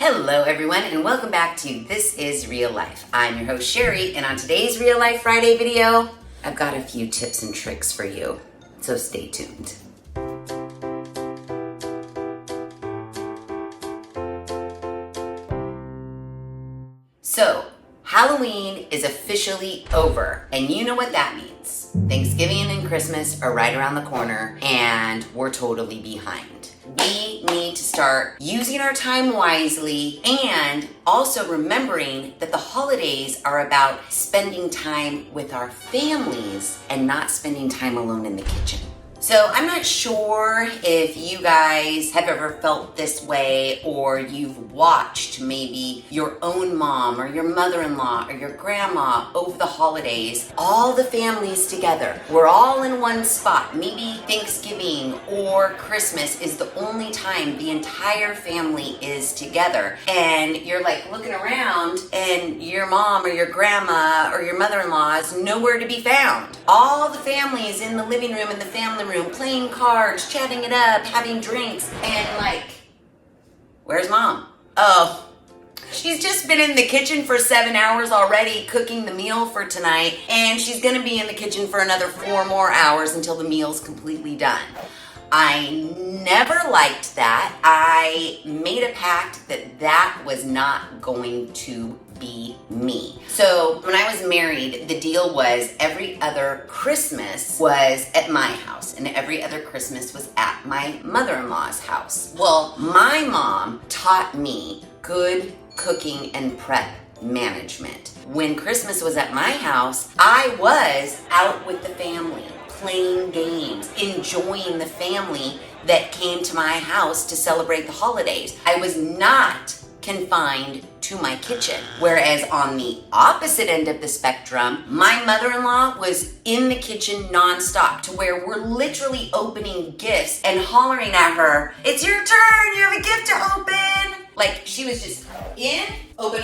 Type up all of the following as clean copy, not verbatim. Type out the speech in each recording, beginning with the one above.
Hello everyone and welcome back to This Is Real Life. I'm your host Sheri, and on today's Real Life Friday video, I've got a few tips and tricks for you, so stay tuned. So, Halloween is officially over, and you know what that means. Thanksgiving and Christmas are right around the corner, and we're totally behind. We need to start using our time wisely and also remembering that the holidays are about spending time with our families and not spending time alone in the kitchen. So I'm not sure if you guys have ever felt this way, or you've watched maybe your own mom or your mother-in-law or your grandma over the holidays, all the families together. We're all in one spot. Maybe Thanksgiving or Christmas is the only time the entire family is together. And you're like looking around and your mom or your grandma or your mother-in-law is nowhere to be found. All the family is in the living room and the family room playing cards, chatting it up, having drinks, and like, where's mom? Oh, she's just been in the kitchen for 7 hours already cooking the meal for tonight, and she's gonna be in the kitchen for another 4 more hours until the meal's completely done. I never liked that. I made a pact that that was not going to be me. So when I was married, the deal was every other Christmas was at my house and every other Christmas was at my mother-in-law's house. Well, my mom taught me good cooking and prep management. When Christmas was at my house, I was out with the family, playing games, enjoying the family that came to my house to celebrate the holidays. I was not confined to my kitchen. Whereas on the opposite end of the spectrum, my mother-in-law was in the kitchen nonstop, to where we're literally opening gifts and hollering at her, "It's your turn, you have a gift to open!" Like, she was just in, open,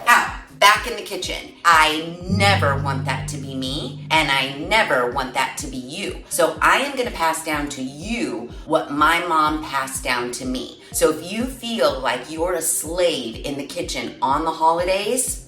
out, back in the kitchen. I never want that to be me, and I never want that to be you. So I am gonna pass down to you what my mom passed down to me. So if you feel like you're a slave in the kitchen on the holidays,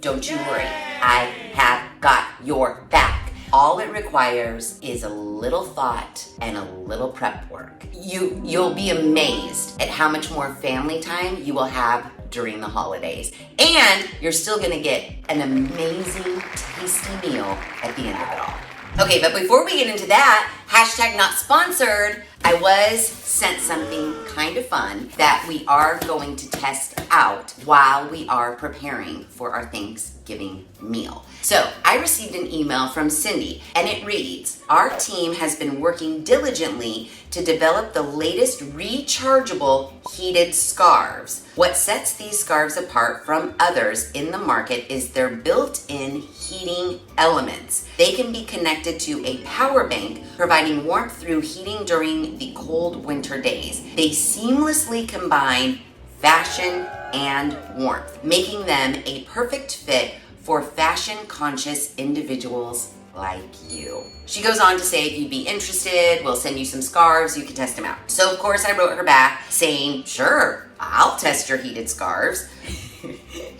don't you worry. I have got your back. All it requires is a little thought and a little prep work. You'll be amazed at how much more family time you will have during the holidays. And you're still gonna get an amazing, tasty meal at the end of it all. Okay, but before we get into that, hashtag not sponsored, I was sent something kind of fun that we are going to test out while we are preparing for our Thanksgiving meal. So I received an email from Cindy, and it reads, "Our team has been working diligently to develop the latest rechargeable heated scarves. What sets these scarves apart from others in the market is their built-in heating elements. They can be connected to a power bank, providing warmth through heating during the cold winter days. They seamlessly combine fashion and warmth, making them a perfect fit for fashion-conscious individuals like you." She goes on to say, if you'd be interested, we'll send you some scarves, you can test them out. So of course I wrote her back saying, sure, I'll test your heated scarves.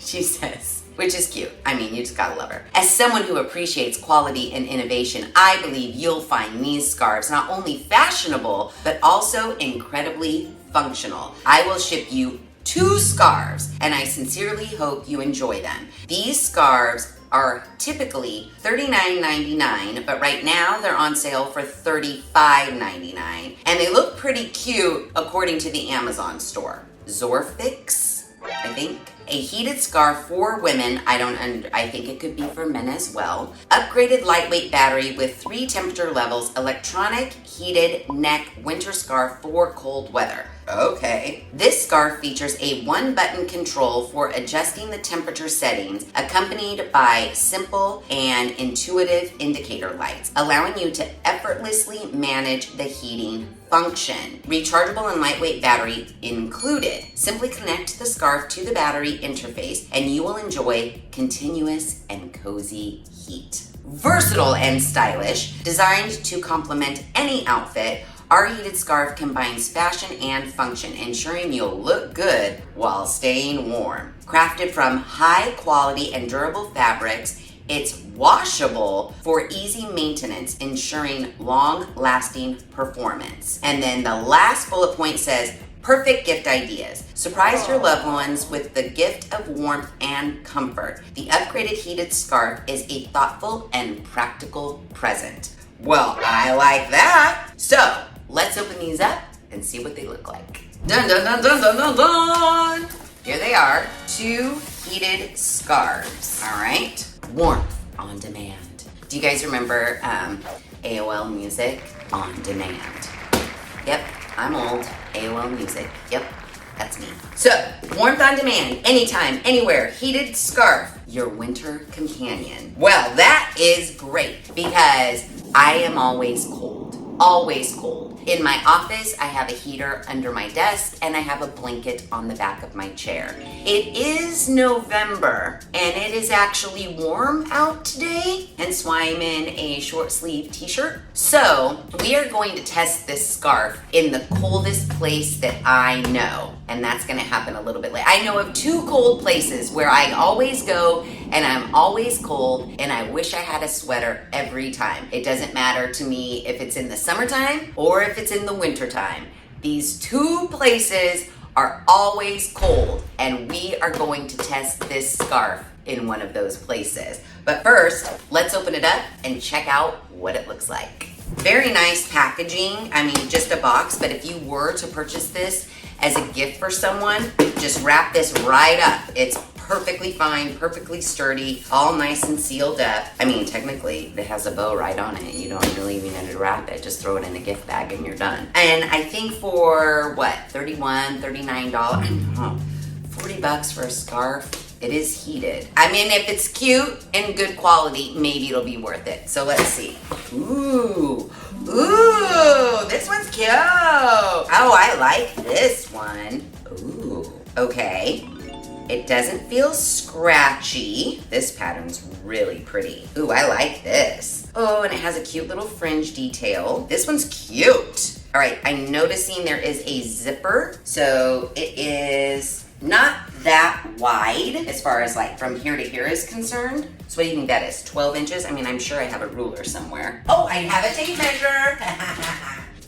She says, which is cute. I mean, you just gotta love her. "As someone who appreciates quality and innovation, I believe you'll find these scarves not only fashionable, but also incredibly functional. I will ship you 2 scarves, and I sincerely hope you enjoy them. These scarves are typically $39.99, but right now they're on sale for $35.99, and they look pretty cute according to the Amazon store. Zorfix, I think. A heated scarf for women, I think it could be for men as well. Upgraded lightweight battery with 3 temperature levels, electronic heated neck winter scarf for cold weather." Okay. "This scarf features a 1-button control for adjusting the temperature settings, accompanied by simple and intuitive indicator lights, allowing you to effortlessly manage the heating function. Rechargeable and lightweight battery included. Simply connect the scarf to the battery interface and you will enjoy continuous and cozy heat. Versatile and stylish, designed to complement any outfit, Our heated scarf combines fashion and function, ensuring you'll look good while staying warm. Crafted from high quality and durable fabrics, it's washable for easy maintenance, ensuring long-lasting performance. And then the last bullet point says, perfect gift ideas. Surprise your loved ones with the gift of warmth and comfort. The upgraded heated scarf is a thoughtful and practical present. Well, I like that. So let's open these up and see what they look like. Dun dun dun dun dun dun dun. Here they are, 2 heated scarves. All right, warmth on demand. Do you guys remember AOL Music on demand? Yep, I'm old. AOL Music. Yep, that's me. So, warmth on demand, anytime, anywhere, heated scarf, your winter companion. Well, that is great because I am always cold. Always cold. In my office, I have a heater under my desk and I have a blanket on the back of my chair. It is November and it is actually warm out today, hence why I'm in a short sleeve t-shirt. So we are going to test this scarf in the coldest place that I know, and that's gonna happen a little bit later. I know of 2 cold places where I always go and I'm always cold and I wish I had a sweater every time. It doesn't matter to me if it's in the summertime or if it's in the wintertime. These 2 places are always cold and we are going to test this scarf in one of those places. But first, let's open it up and check out what it looks like. Very nice packaging. I mean, just a box, but if you were to purchase this as a gift for someone, just wrap this right up. It's perfectly fine, perfectly sturdy, all nice and sealed up. I mean, technically, it has a bow right on it. You don't really even need to wrap it. Just throw it in a gift bag and you're done. And I think for, what, $31, $39? $40 for a scarf. It is heated. I mean, if it's cute and good quality, maybe it'll be worth it. So let's see. Ooh, this one's cute. Oh, I like this one. Ooh, okay. It doesn't feel scratchy. This pattern's really pretty. Ooh, I like this. Oh, and it has a cute little fringe detail. This one's cute. All right, I'm noticing there is a zipper. So it is not that wide as far as like from here to here is concerned. So what do you think that is? 12 inches? I mean, I'm sure I have a ruler somewhere. Oh, I have a tape measure.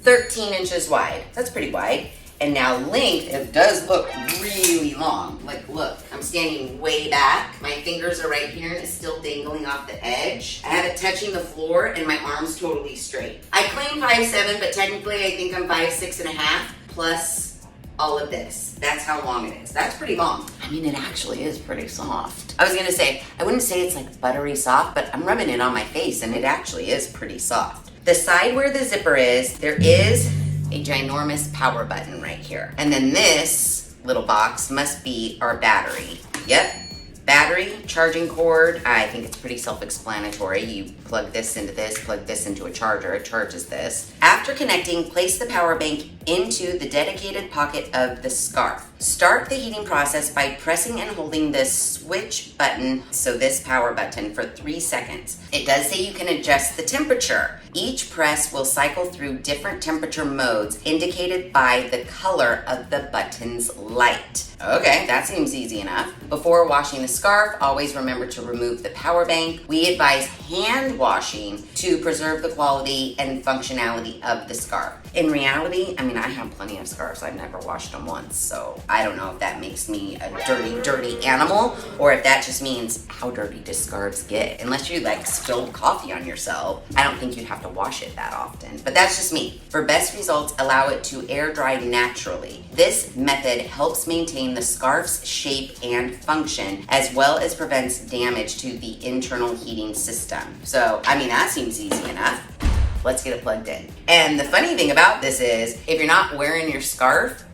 13 inches wide. That's pretty wide. And now length, it does look really long. Like, look, I'm standing way back. My fingers are right here and it's still dangling off the edge. I have it touching the floor and my arm's totally straight. I claim 5'7", but technically I think I'm 5'6.5", plus all of this. That's how long it is. That's pretty long. I mean, it actually is pretty soft. I was gonna say, I wouldn't say it's like buttery soft, but I'm rubbing it on my face and it actually is pretty soft. The side where the zipper is, there is a ginormous power button right here. And then this little box must be our battery. Yep, battery, charging cord. I think it's pretty self-explanatory. You plug this into a charger, it charges this. After connecting, place the power bank into the dedicated pocket of the scarf. Start the heating process by pressing and holding the switch button, so this power button, for 3 seconds. It does say you can adjust the temperature. Each press will cycle through different temperature modes indicated by the color of the button's light. Okay, that seems easy enough. Before washing the scarf, always remember to remove the power bank. We advise hand washing to preserve the quality and functionality of the scarf. In reality, I mean, I have plenty of scarves. I've never washed them once, so I don't know if that makes me a dirty animal or if that just means how dirty do scarves get. Unless you like spilled coffee on yourself, I don't think you'd have to wash it that often. But that's just me. For best results, allow it to air dry naturally. This method helps maintain the scarf's shape and function, as well as prevents damage to the internal heating system. So, I mean, that seems easy enough. Let's get it plugged in. And the funny thing about this is, if you're not wearing your scarf,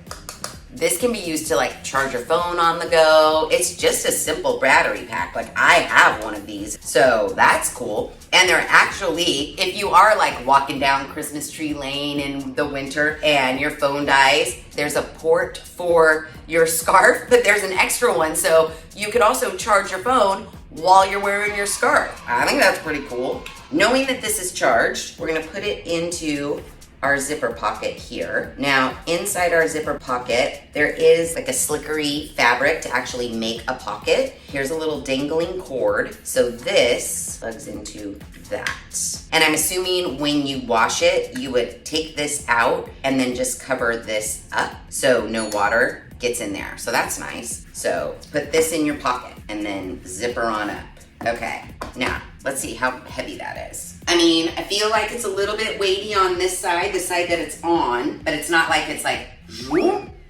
this can be used to like charge your phone on the go. It's just a simple battery pack. Like, I have one of these, so that's cool. And they're actually, if you are like walking down Christmas tree lane in the winter and your phone dies, there's a port for your scarf, but there's an extra one, so you could also charge your phone while you're wearing your scarf. I think that's pretty cool. Knowing that this is charged, we're gonna put it into our zipper pocket here. Now, inside our zipper pocket, there is like a slickery fabric to actually make a pocket. Here's a little dangling cord. So this plugs into that. And I'm assuming when you wash it, you would take this out and then just cover this up so no water gets in there. So that's nice. So put this in your pocket and then zipper on up. Okay, now let's see how heavy that is. I mean, I feel like it's a little bit weighty on this side, the side that it's on, but it's not like it's like,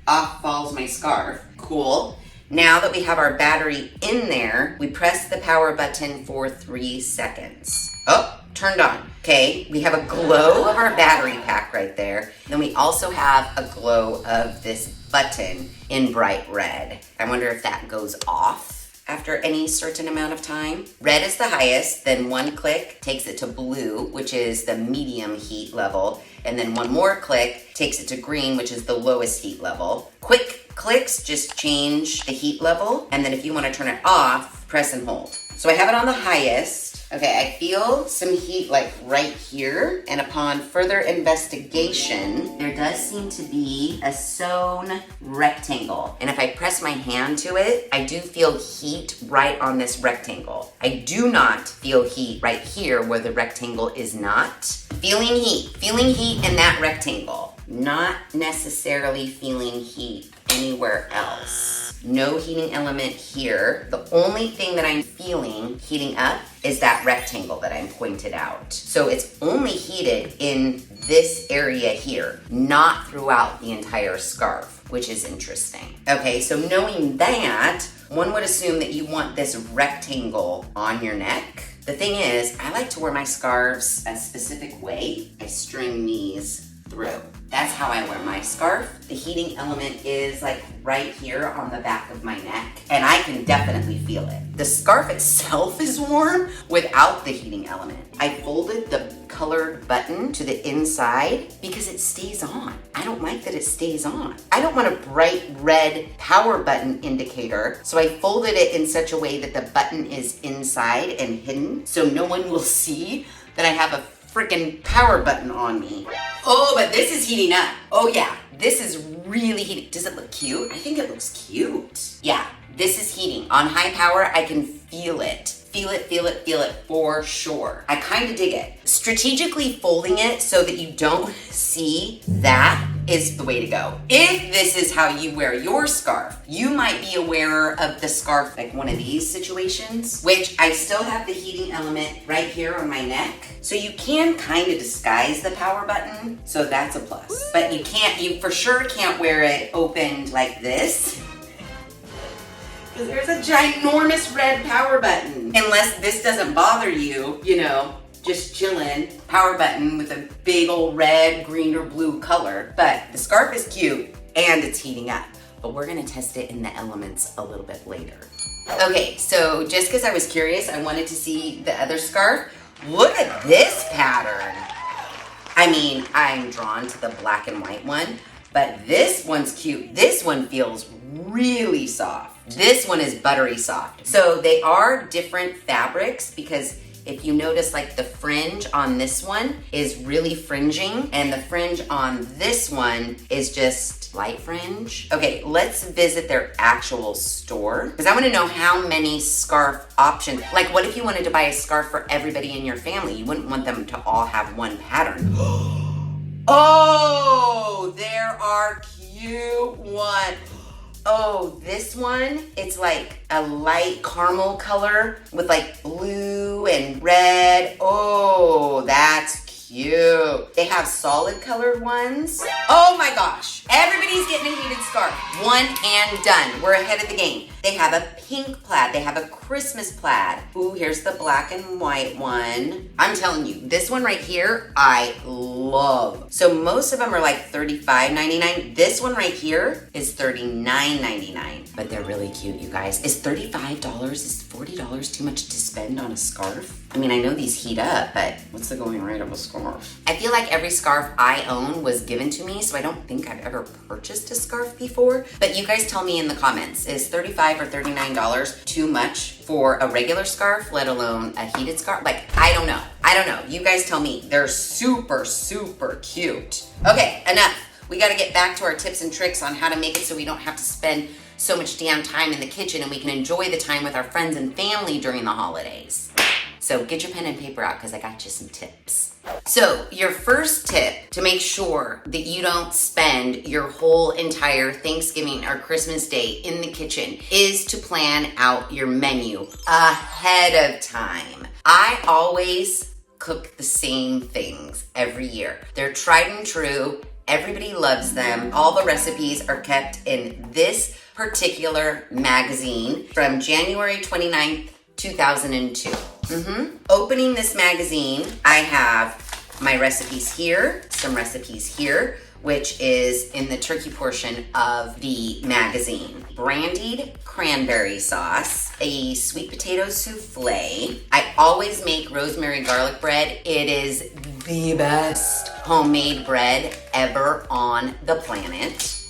off falls my scarf. Cool. Now that we have our battery in there, we press the power button for 3 seconds. Oh, turned on. Okay, we have a glow of our battery pack right there. Then we also have a glow of this button in bright red. I wonder if that goes off after any certain amount of time. Red is the highest, then 1 click takes it to blue, which is the medium heat level, and then 1 more click takes it to green, which is the lowest heat level. Quick clicks just change the heat level, and then if you want to turn it off, press and hold. So I have it on the highest. Okay, I feel some heat like right here, and upon further investigation, there does seem to be a sewn rectangle. And if I press my hand to it, I do feel heat right on this rectangle. I do not feel heat right here where the rectangle is not. Feeling heat in that rectangle. Not necessarily feeling heat anywhere else. No heating element here. The only thing that I'm feeling heating up is that rectangle that I pointed out. So it's only heated in this area here, not throughout the entire scarf, which is interesting. Okay, so knowing that, one would assume that you want this rectangle on your neck. The thing is, I like to wear my scarves a specific way. I string these through. That's how I wear my scarf. The heating element is like right here on the back of my neck, and I can definitely feel it. The scarf itself is warm without the heating element. I folded the colored button to the inside because it stays on. I don't like that it stays on. I don't want a bright red power button indicator, so I folded it in such a way that the button is inside and hidden, so no one will see that I have a freaking power button on me. Oh, but this is heating up. Oh yeah, this is really heating. Does it look cute? I think it looks cute. Yeah, this is heating. On high power, I can feel it. Feel it for sure. I kind of dig it. Strategically folding it so that you don't see that is the way to go. If this is how you wear your scarf, you might be a wearer of the scarf like one of these situations, which I still have the heating element right here on my neck. So you can kind of disguise the power button, so that's a plus. But you for sure can't wear it opened like this. Because there's a ginormous red power button. Unless this doesn't bother you, you know, just chilling, power button with a big old red, green, or blue color. But the scarf is cute and it's heating up. But we're gonna test it in the elements a little bit later. Okay, so just because I was curious, I wanted to see the other scarf. Look at this pattern. I mean, I'm drawn to the black and white one, but this one's cute. This one feels really soft. This one is buttery soft. So they are different fabrics because if you notice, like the fringe on this one is really fringing and the fringe on this one is just light fringe. Okay, let's visit their actual store because I want to know how many scarf options. Like what if you wanted to buy a scarf for everybody in your family? You wouldn't want them to all have one pattern. Oh, there are cute ones. Oh, this one, it's like a light caramel color with like blue and red. Oh, that's cute. They have solid colored ones. Oh my gosh. Everybody's getting a heated scarf. One and done. We're ahead of the game. They have a pink plaid. They have a Christmas plaid. Ooh, here's the black and white one. I'm telling you, this one right here, I love. So most of them are like $35.99. This one right here is $39.99. But they're really cute, you guys. Is $35, is $40 too much to spend on a scarf? I mean, I know these heat up, but what's the going rate of a scarf? I feel like every scarf I own was given to me, so I don't think I've ever purchased a scarf before. But you guys tell me in the comments, is $35 or $39 too much for a regular scarf, let alone a heated scarf? Like, I don't know. I don't know. You guys tell me. They're super, super cute. Okay, enough. We got to get back to our tips and tricks on how to make it so we don't have to spend so much damn time in the kitchen and we can enjoy the time with our friends and family during the holidays. So get your pen and paper out because I got you some tips. So your first tip to make sure that you don't spend your whole entire Thanksgiving or Christmas day in the kitchen is to plan out your menu ahead of time. I always cook the same things every year. They're tried and true. Everybody loves them. All the recipes are kept in this particular magazine from January 29th, 2002. Opening this magazine, I have my recipes here, some recipes here, which is in the turkey portion of the magazine. Brandied cranberry sauce, a sweet potato souffle. I always make rosemary garlic bread. It is the best homemade bread ever on the planet.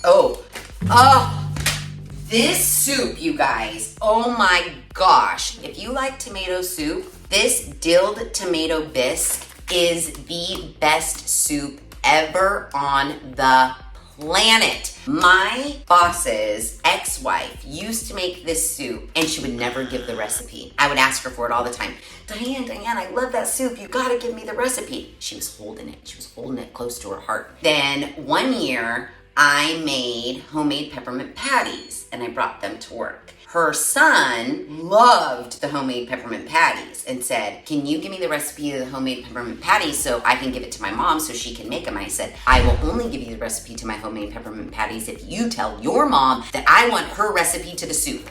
This soup, you guys, oh my gosh. If you like tomato soup, this dilled tomato bisque is the best soup ever on the planet. My boss's ex-wife used to make this soup and she would never give the recipe. I would ask her for it all the time. Diane, I love that soup. You gotta give me the recipe. She was holding it. She was holding it close to her heart. Then one year, I made homemade peppermint patties and I brought them to work. Her son loved the homemade peppermint patties and said, can you give me the recipe of the homemade peppermint patties so I can give it to my mom so she can make them? I said, I will only give you the recipe to my homemade peppermint patties if you tell your mom that I want her recipe to the soup.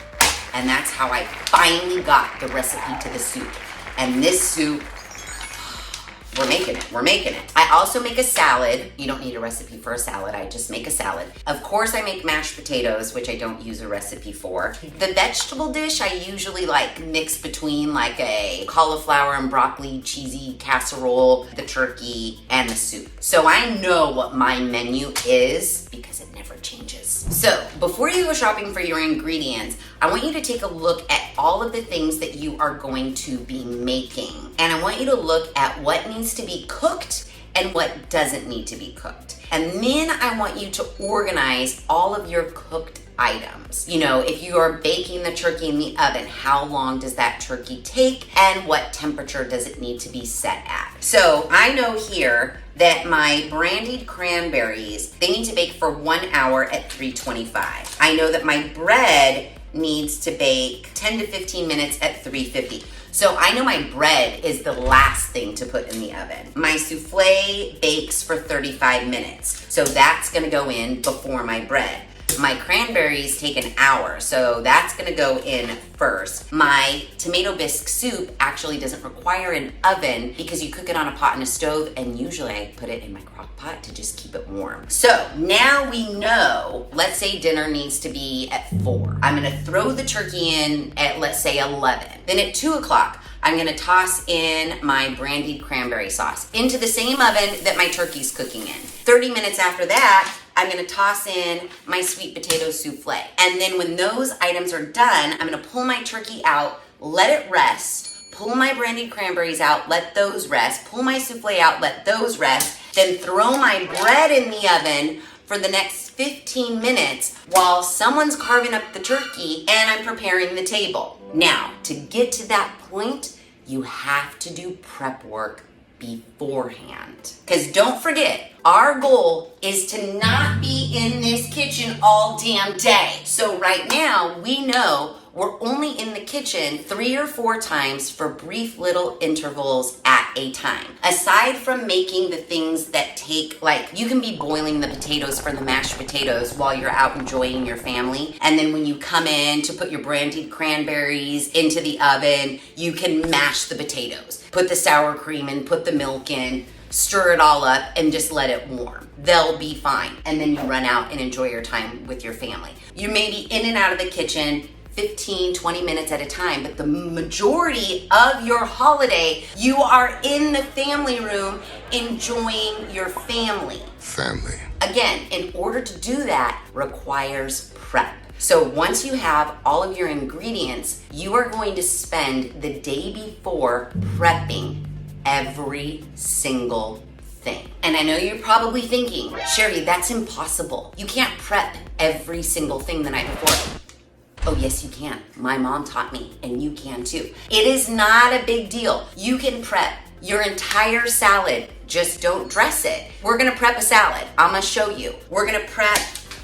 And that's how I finally got the recipe to the soup. And this soup, we're making it. I also make a salad. You don't need a recipe for a salad. I just make a salad. Of course, I make mashed potatoes, which I don't use a recipe for. The vegetable dish, I usually mix between a cauliflower and broccoli cheesy casserole, the turkey, and the soup. So I know what my menu is because it never changes. So before you go shopping for your ingredients, I want you to take a look at all of the things that you are going to be making. And I want you to look at what needs to be cooked and what doesn't need to be cooked. And then I want you to organize all of your cooked items. You know, if you are baking the turkey in the oven, how long does that turkey take and what temperature does it need to be set at? So I know here that my brandied cranberries, they need to bake for 1 hour at 325. I know that my bread needs to bake 10 to 15 minutes at 350. So I know my bread is the last thing to put in the oven. My souffle bakes for 35 minutes. So that's gonna go in before my bread. My cranberries take an hour, so that's gonna go in first. My tomato bisque soup actually doesn't require an oven because you cook it on a pot and a stove, and usually I put it in my crock pot to just keep it warm. So now we know, let's say dinner needs to be at 4. I'm gonna throw the turkey in at, let's say, 11. Then at 2 o'clock, I'm gonna toss in my brandied cranberry sauce into the same oven that my turkey's cooking in. 30 minutes after that, I'm gonna toss in my sweet potato souffle. And then when those items are done, I'm gonna pull my turkey out, let it rest, pull my brandied cranberries out, let those rest, pull my souffle out, let those rest, then throw my bread in the oven for the next 15 minutes while someone's carving up the turkey and I'm preparing the table. Now, to get to that point, you have to do prep work beforehand. Because don't forget, our goal is to not be in this kitchen all damn day. So right now, we know we're only in the kitchen 3 or 4 times for brief little intervals at a time. Aside from making the things that take, you can be boiling the potatoes for the mashed potatoes while you're out enjoying your family. And then when you come in to put your brandied cranberries into the oven, you can mash the potatoes. Put the sour cream in, put the milk in, stir it all up, and just let it warm. They'll be fine. And then you run out and enjoy your time with your family. You may be in and out of the kitchen 15, 20 minutes at a time, but the majority of your holiday, you are in the family room enjoying your family. Again, in order to do that requires prep. So once you have all of your ingredients, you are going to spend the day before prepping every single thing. And I know you're probably thinking, Sheri, that's impossible. You can't prep every single thing the night before. Oh, yes, you can. My mom taught me, and you can too. It is not a big deal. You can prep your entire salad, just don't dress it. We're gonna prep a salad. I'm gonna show you. We're gonna prep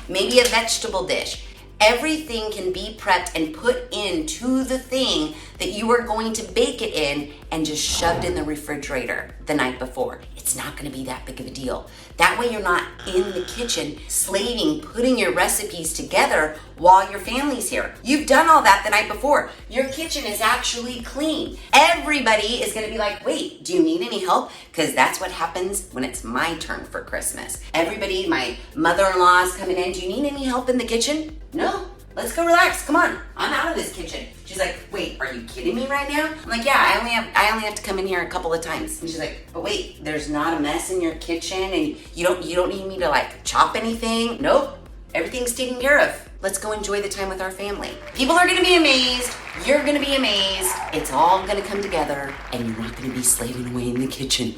maybe a vegetable dish. Everything can be prepped and put into the thing that you are going to bake it in and just shoved in the refrigerator the night before. It's not gonna be that big of a deal. That way you're not in the kitchen slaving, putting your recipes together while your family's here. You've done all that the night before. Your kitchen is actually clean. Everybody is gonna be like, wait, do you need any help? Because that's what happens when it's my turn for Christmas. Everybody, my mother-in-law is coming in, do you need any help in the kitchen? No, let's go relax, come on, I'm out of this kitchen. She's like, wait, are you kidding me right now? I'm like, yeah, I only have to come in here a couple of times. And she's like, but wait, there's not a mess in your kitchen and you don't need me to like chop anything? Nope, everything's taken care of. Let's go enjoy the time with our family. People are gonna be amazed, you're gonna be amazed. It's all gonna come together and you're not gonna be slaving away in the kitchen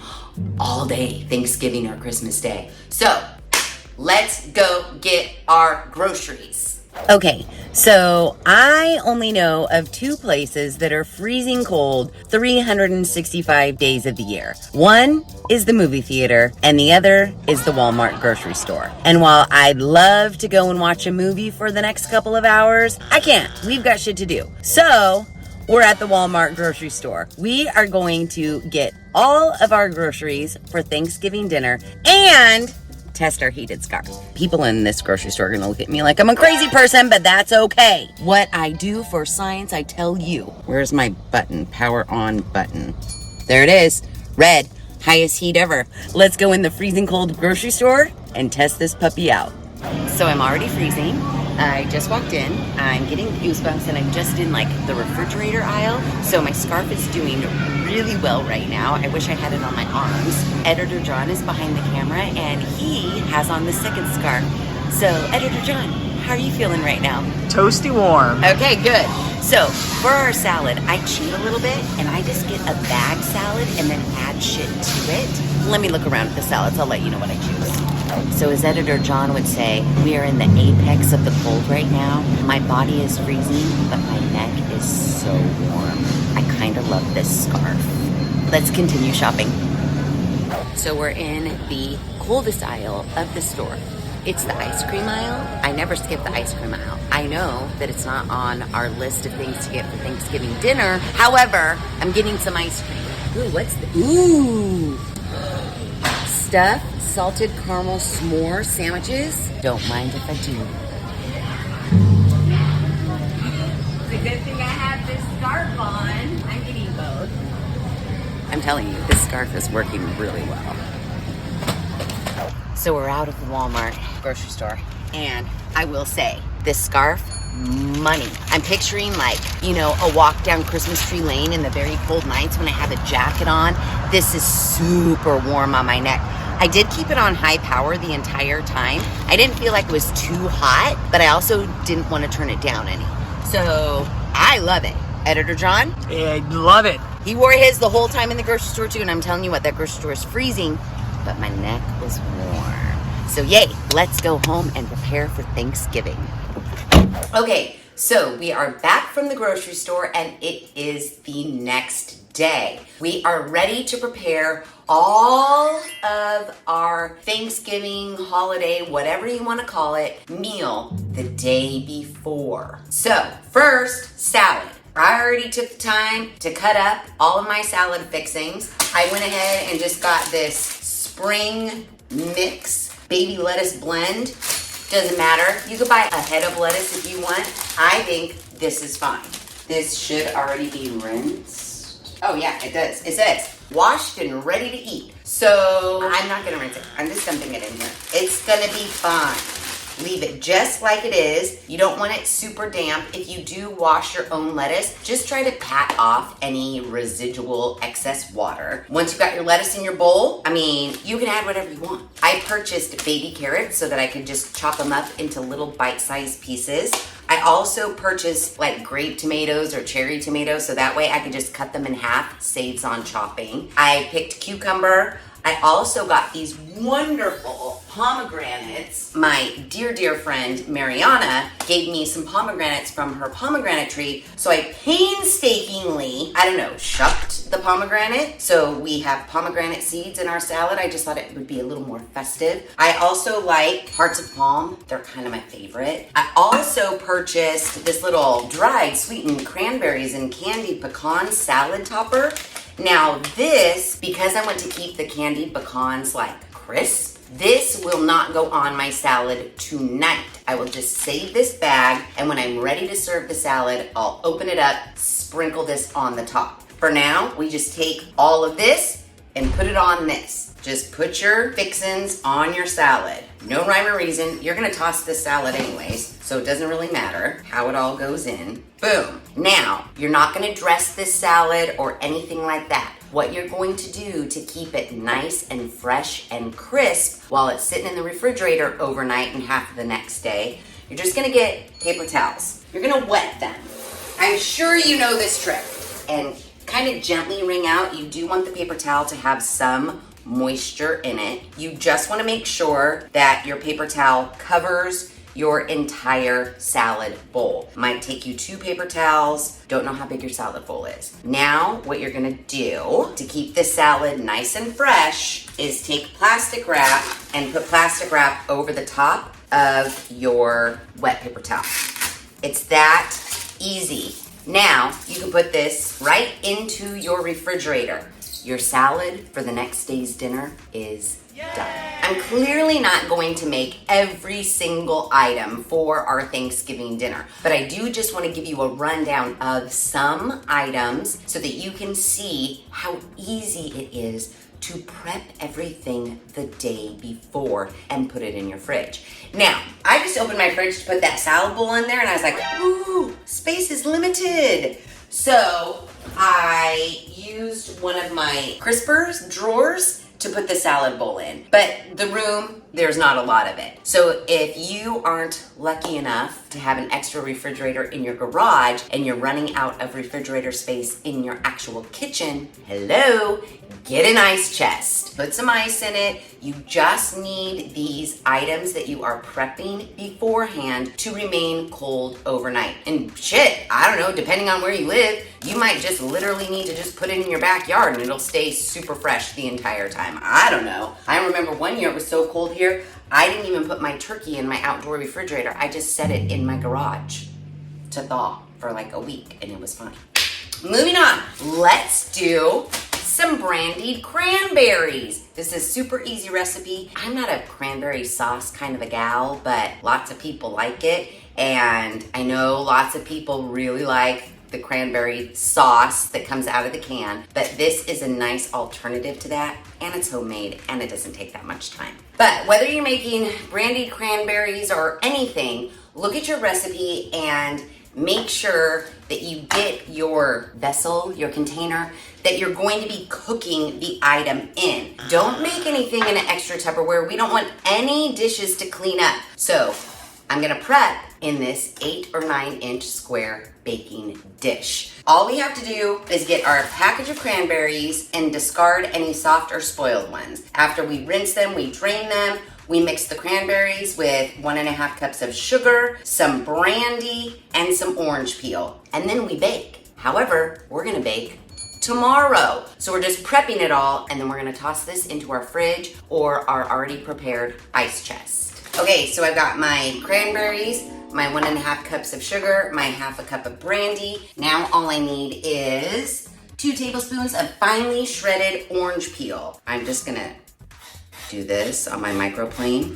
all day, Thanksgiving or Christmas Day. So, let's go get our groceries. Okay, so I only know of 2 places that are freezing cold 365 days of the year. One is the movie theater, and the other is the Walmart grocery store. And while I'd love to go and watch a movie for the next couple of hours, I can't. We've got shit to do. So, we're at the Walmart grocery store. We are going to get all of our groceries for Thanksgiving dinner and test our heated scarf. People in this grocery store are gonna look at me like I'm a crazy person, but that's okay. What I do for science, I tell you. Where's my button? Power on button. There it is. Red. Highest heat ever. Let's go in the freezing cold grocery store and test this puppy out. So I'm already freezing. I just walked in. I'm getting goosebumps and I'm just in like the refrigerator aisle. So my scarf is doing really well right now. I wish I had it on my arms. Editor John is behind the camera and he has on the second scarf. So Editor John, how are you feeling right now? Toasty warm. Okay, good. So for our salad, I cheat a little bit and I just get a bag salad and then add shit to it. Let me look around at the salads. I'll let you know what I choose. So as Editor John would say, we are in the apex of the cold right now. My body is freezing, but my neck is so warm. I kind of love this scarf. Let's continue shopping. So we're in the coldest aisle of the store. It's the ice cream aisle. I never skip the ice cream aisle. I know that it's not on our list of things to get for Thanksgiving dinner. However, I'm getting some ice cream. Ooh, what's the... Ooh! Stuffed salted caramel s'more sandwiches. Don't mind if I do. It's a good thing I have this scarf on. I'm getting both. I'm telling you, this scarf is working really well. So we're out of the Walmart grocery store, and I will say, this scarf, money. I'm picturing like, you know, a walk down Christmas tree lane in the very cold nights when I have a jacket on. This is super warm on my neck. I did keep it on high power the entire time. I didn't feel like it was too hot, but I also didn't want to turn it down any. So I love it. Editor John? I love it. He wore his the whole time in the grocery store too, and I'm telling you what, that grocery store is freezing, but my neck was warm. So yay, let's go home and prepare for Thanksgiving. Okay, so we are back from the grocery store and it is the next day. We are ready to prepare all of our Thanksgiving, holiday, whatever you want to call it, meal the day before. So first, salad. I already took the time to cut up all of my salad fixings. I went ahead and just got this spring mix baby lettuce blend. Doesn't matter. You could buy a head of lettuce if you want. I think this is fine. This should already be rinsed. Oh yeah, it does. It says washed and ready to eat. So I'm not gonna rinse it. I'm just dumping it in here. It's gonna be fine. Leave it just like it is. You don't want it super damp. If you do wash your own lettuce, just try to pat off any residual excess water. Once you've got your lettuce in your bowl, I mean, you can add whatever you want. I purchased baby carrots so that I could just chop them up into little bite-sized pieces. I also purchased like grape tomatoes or cherry tomatoes, so that way I could just cut them in half, saves on chopping. I picked cucumber. I also got these wonderful pomegranates. My dear friend Mariana gave me some pomegranates from her pomegranate tree, so I painstakingly, shucked the pomegranate. So we have pomegranate seeds in our salad. I just thought it would be a little more festive. I also like hearts of palm. They're kind of my favorite. I also purchased this little dried sweetened cranberries and candied pecan salad topper. Now this, because I want to keep the candied pecans like crisp, this will not go on my salad tonight. I will just save this bag, and when I'm ready to serve the salad, I'll open it up, sprinkle this on the top. For now, we just take all of this and put it on this. Just put your fixins on your salad. No rhyme or reason. You're gonna toss this salad anyways, so it doesn't really matter how it all goes in. Boom. Now, you're not gonna dress this salad or anything like that. What you're going to do to keep it nice and fresh and crisp while it's sitting in the refrigerator overnight and half of the next day, you're just gonna get paper towels. You're gonna wet them. I'm sure you know this trick. And kind of gently wring out. You do want the paper towel to have some moisture in it. You just want to make sure that your paper towel covers your entire salad bowl. Might take you 2 paper towels. Don't know how big your salad bowl is. Now, what you're gonna do to keep this salad nice and fresh is take plastic wrap and put plastic wrap over the top of your wet paper towel. It's that easy. Now, you can put this right into your refrigerator. Your salad for the next day's dinner is done. I'm clearly not going to make every single item for our Thanksgiving dinner, but I do just want to give you a rundown of some items so that you can see how easy it is to prep everything the day before and put it in your fridge. Now, I just opened my fridge to put that salad bowl in there and I was like, ooh, space is limited. So I used one of my crispers drawers to put the salad bowl in. But the room, there's not a lot of it. So if you aren't lucky enough to have an extra refrigerator in your garage and you're running out of refrigerator space in your actual kitchen, hello, get an ice chest. Put some ice in it. You just need these items that you are prepping beforehand to remain cold overnight. And shit, I don't know, depending on where you live, you might just literally need to just put it in your backyard and it'll stay super fresh the entire time. I don't know. I remember one year it was so cold here, I didn't even put my turkey in my outdoor refrigerator. I just set it in my garage to thaw for like a week and it was fine. Moving on, let's do some brandied cranberries. This is a super easy recipe. I'm not a cranberry sauce kind of a gal, but lots of people like it. And I know lots of people really like the cranberry sauce that comes out of the can, but this is a nice alternative to that, and it's homemade, and it doesn't take that much time. But whether you're making brandied cranberries or anything, look at your recipe and make sure that you get your vessel, your container, that you're going to be cooking the item in. Don't make anything in an extra Tupperware. We don't want any dishes to clean up. So I'm gonna prep in this 8 or 9 inch square baking dish. All we have to do is get our package of cranberries and discard any soft or spoiled ones. After we rinse them, we drain them. We mix the cranberries with 1.5 cups of sugar, some brandy, and some orange peel. And then we bake. However, we're gonna bake tomorrow. So we're just prepping it all, and then we're gonna toss this into our fridge or our already prepared ice chest. Okay, so I've got my cranberries, my 1.5 cups of sugar, my 1/2 cup of brandy. Now all I need is 2 tablespoons of finely shredded orange peel. I'm just gonna do this on my microplane.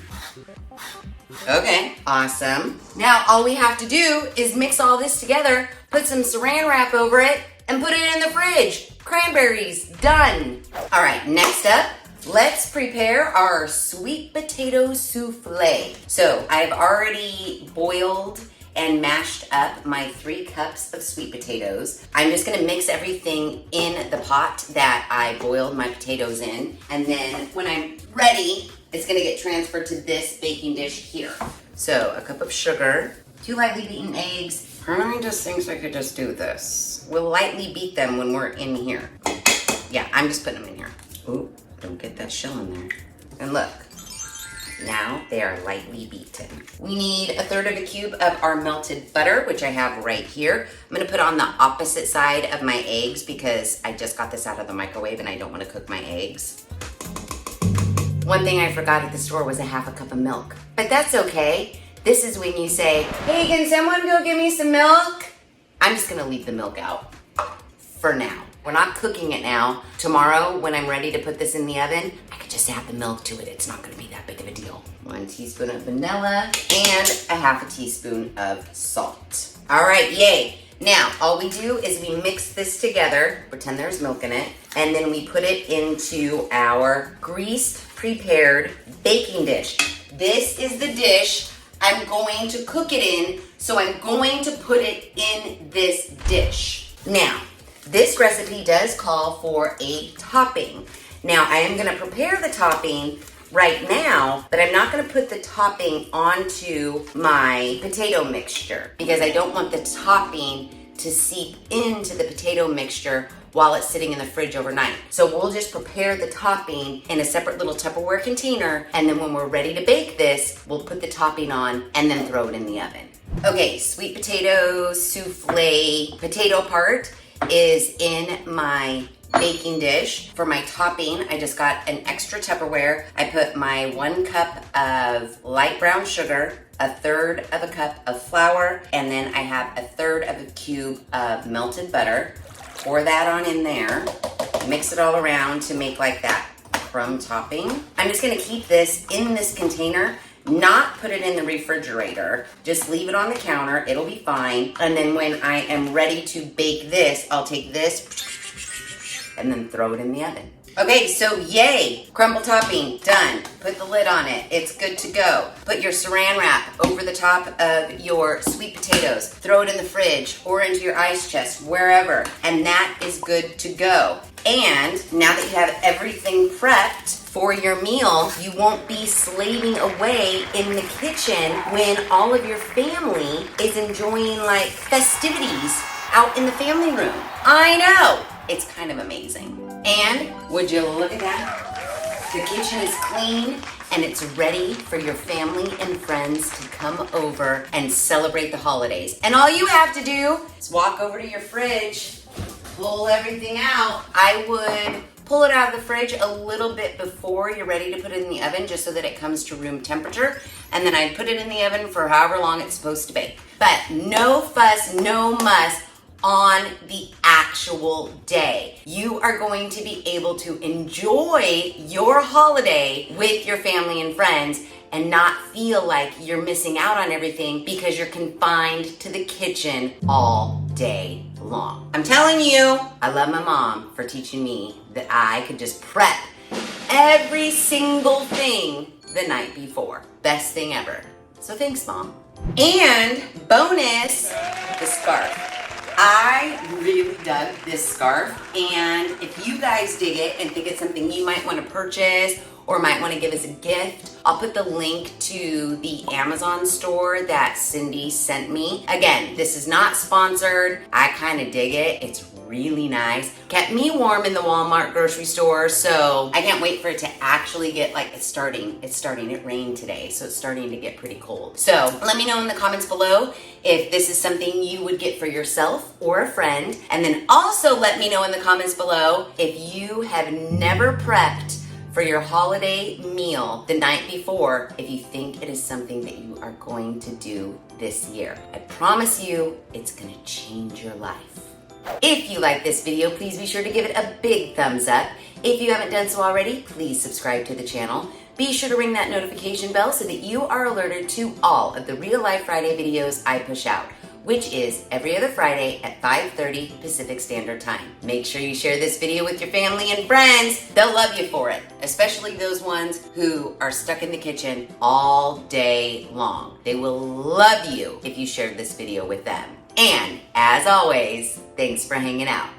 Okay, awesome. Now all we have to do is mix all this together, put some saran wrap over it, and put it in the fridge. Cranberries, done. All right, next up, let's prepare our sweet potato souffle. So I've already boiled and mashed up my 3 cups of sweet potatoes. I'm just gonna mix everything in the pot that I boiled my potatoes in. And then when I'm ready, it's gonna get transferred to this baking dish here. So a cup of sugar, 2 lightly beaten eggs. Hermione just thinks I could just do this. We'll lightly beat them when we're in here. Yeah, I'm just putting them in here. Ooh, don't get that shell in there. And look, now they are lightly beaten. We need 1/3 cube of our melted butter, which I have right here. I'm gonna put on the opposite side of my eggs because I just got this out of the microwave and I don't wanna cook my eggs. One thing I forgot at the store was a 1/2 cup of milk, but that's okay. This is when you say, hey, can someone go get me some milk? I'm just gonna leave the milk out for now. We're not cooking it now. Tomorrow, when I'm ready to put this in the oven, I could just add the milk to it. It's not gonna be that big of a deal. 1 teaspoon of vanilla and a 1/2 teaspoon of salt. All right, yay. Now, all we do is we mix this together, pretend there's milk in it, and then we put it into our greased, prepared baking dish. This is the dish I'm going to cook it in, so I'm going to put it in this dish. Now, this recipe does call for a topping. Now, I am gonna prepare the topping right now, but I'm not gonna put the topping onto my potato mixture because I don't want the topping to seep into the potato mixture while it's sitting in the fridge overnight. So we'll just prepare the topping in a separate little Tupperware container, and then when we're ready to bake this, we'll put the topping on and then throw it in the oven. Okay, sweet potato souffle potato part is in my baking dish. For my topping, I just got an extra Tupperware. I put my 1 cup of light brown sugar, 1/3 of a cup of flour, and then I have 1/3 of a cube of melted butter. Pour that on in there, mix it all around to make like that crumb topping. I'm just gonna keep this in this container, not put it in the refrigerator, just leave it on the counter, it'll be fine. And then when I am ready to bake this, I'll take this and then throw it in the oven. Okay, so yay, crumble topping, done. Put the lid on it, it's good to go. Put your saran wrap over the top of your sweet potatoes. Throw it in the fridge or into your ice chest, wherever, and that is good to go. And now that you have everything prepped for your meal, you won't be slaving away in the kitchen when all of your family is enjoying like festivities out in the family room. I know, it's kind of amazing. And would you look at that? The kitchen is clean and it's ready for your family and friends to come over and celebrate the holidays. And all you have to do is walk over to your fridge, pull everything out. I would pull it out of the fridge a little bit before you're ready to put it in the oven just so that it comes to room temperature. And then I'd put it in the oven for however long it's supposed to bake. But no fuss, no muss on the actual day. You are going to be able to enjoy your holiday with your family and friends and not feel like you're missing out on everything because you're confined to the kitchen all day long. I'm telling you, I love my mom for teaching me that I could just prep every single thing the night before. Best thing ever. So thanks, Mom. And bonus, the scarf. I really dug this scarf, and if you guys dig it and think it's something you might want to purchase or might want to give as a gift, I'll put the link to the Amazon store that Cindy sent me. Again, this is not sponsored. I kind of dig it. It's really nice. Kept me warm in the Walmart grocery store, so I can't wait for it to actually get like, it's starting. It rained today, so it's starting to get pretty cold. So let me know in the comments below if this is something you would get for yourself or a friend. And then also let me know in the comments below if you have never prepped for your holiday meal the night before, if you think it is something that you are going to do this year. I promise you, it's gonna change your life. If you like this video, please be sure to give it a big thumbs up. If you haven't done so already, please subscribe to the channel. Be sure to ring that notification bell so that you are alerted to all of the Real Life Friday videos I push out, which is every other Friday at 5:30 Pacific Standard Time. Make sure you share this video with your family and friends. They'll love you for it, especially those ones who are stuck in the kitchen all day long. They will love you if you shared this video with them. And as always, thanks for hanging out.